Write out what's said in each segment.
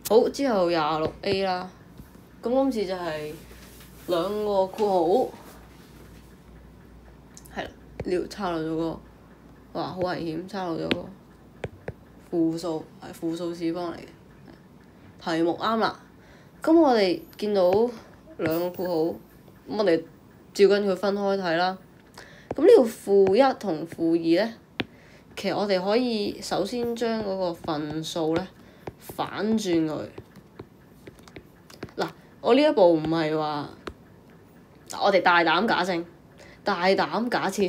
好，之後26A 啦，咁今次就係兩個括號，係啦，呢度抄漏咗個，哇好危險，抄漏咗個負數，係負數次方嚟嘅。題目啱啦，咁我哋見到兩個括號，咁我哋照跟佢分開睇啦。咁呢個負1同負2咧，其實我哋可以首先將嗰個分數咧反轉佢。嗱，我呢一步唔係話，我哋大膽假設，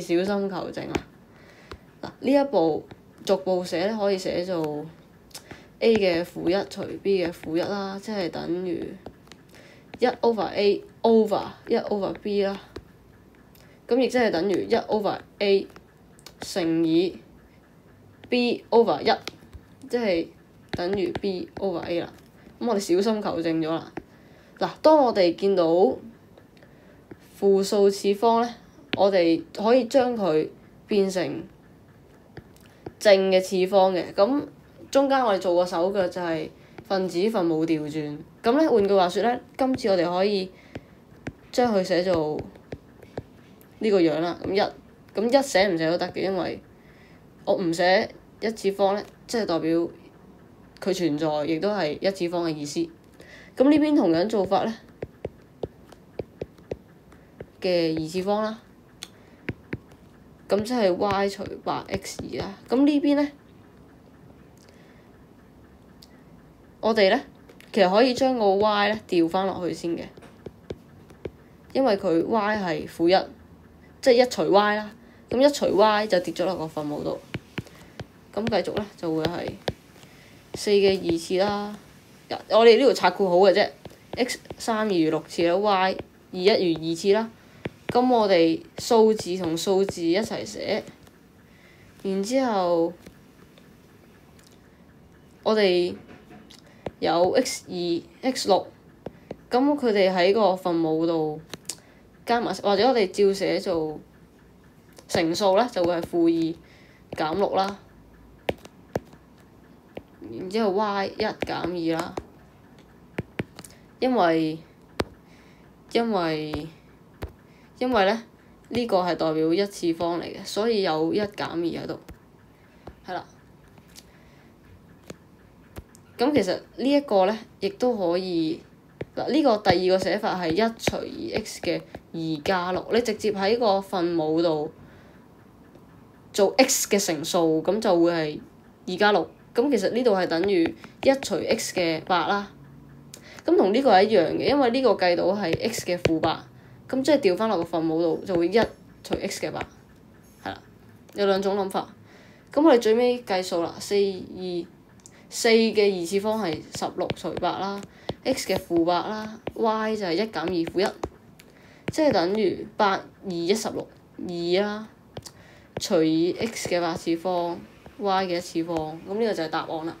小心求證啊！嗱，呢一步逐步寫咧，可以寫做 A 嘅負1除 B 嘅負1啦，即係等於1/A over 1/B 啦。咁亦即係等於1/A 乘以 B over 1，即係等於 B over A 啦。咁我哋小心求證咗啦。嗱，當我哋見到負數次方咧，我哋可以將佢變成正嘅次方嘅。咁中間我哋做個手腳就係分子分母調轉。咁咧換句話說咧，今次我哋可以將佢寫做呢個樣啦。咁一寫唔寫都得嘅，因為我唔寫一次方咧，即係代表佢存在，亦都係一次方嘅意思。咁呢邊同樣做法咧嘅二次方啦，咁即係 y 除 8x2啦。咁呢邊咧，我哋咧其實可以將個 y 咧調翻落去先嘅，因為佢 y 係負1，即係1除 y 啦。咁1除 y 就跌咗落個分母度。咁繼續咧就會係4嘅2次啦。我哋呢度拆括號嘅啫 ，x3 如6次啦 ，y21如2次啦。咁我哋數字同數字一齊寫，然之後我哋有 x2、x6，咁佢哋喺個分母度加埋，或者我哋照寫做乘數咧，就會係負2減6啦。然之後 y1 減2啦，因為咧呢個係代表一次方嚟嘅，所以有1減2喺度，係啦。咁其實呢一個咧，亦都可以嗱，呢個第二個寫法係1除 2x 嘅2加6，你直接喺個分母度做 x 嘅乘數，咁就會係2加6。咁其實呢度係等於1除 x 嘅8啦。咁同呢個係一樣嘅，因為呢個計到係 x 嘅負8，咁即係調翻落個分母度就會1除 x 嘅8，係啦。有兩種諗法。咁我哋最尾計數啦，4嘅二次方係16除8啦 ，x 嘅負8啦 ，y 就係1減2負1，即係等於8、2、16、2啦，除以 x 嘅8次方。y 嘅1次方，咁呢個就係答案啦。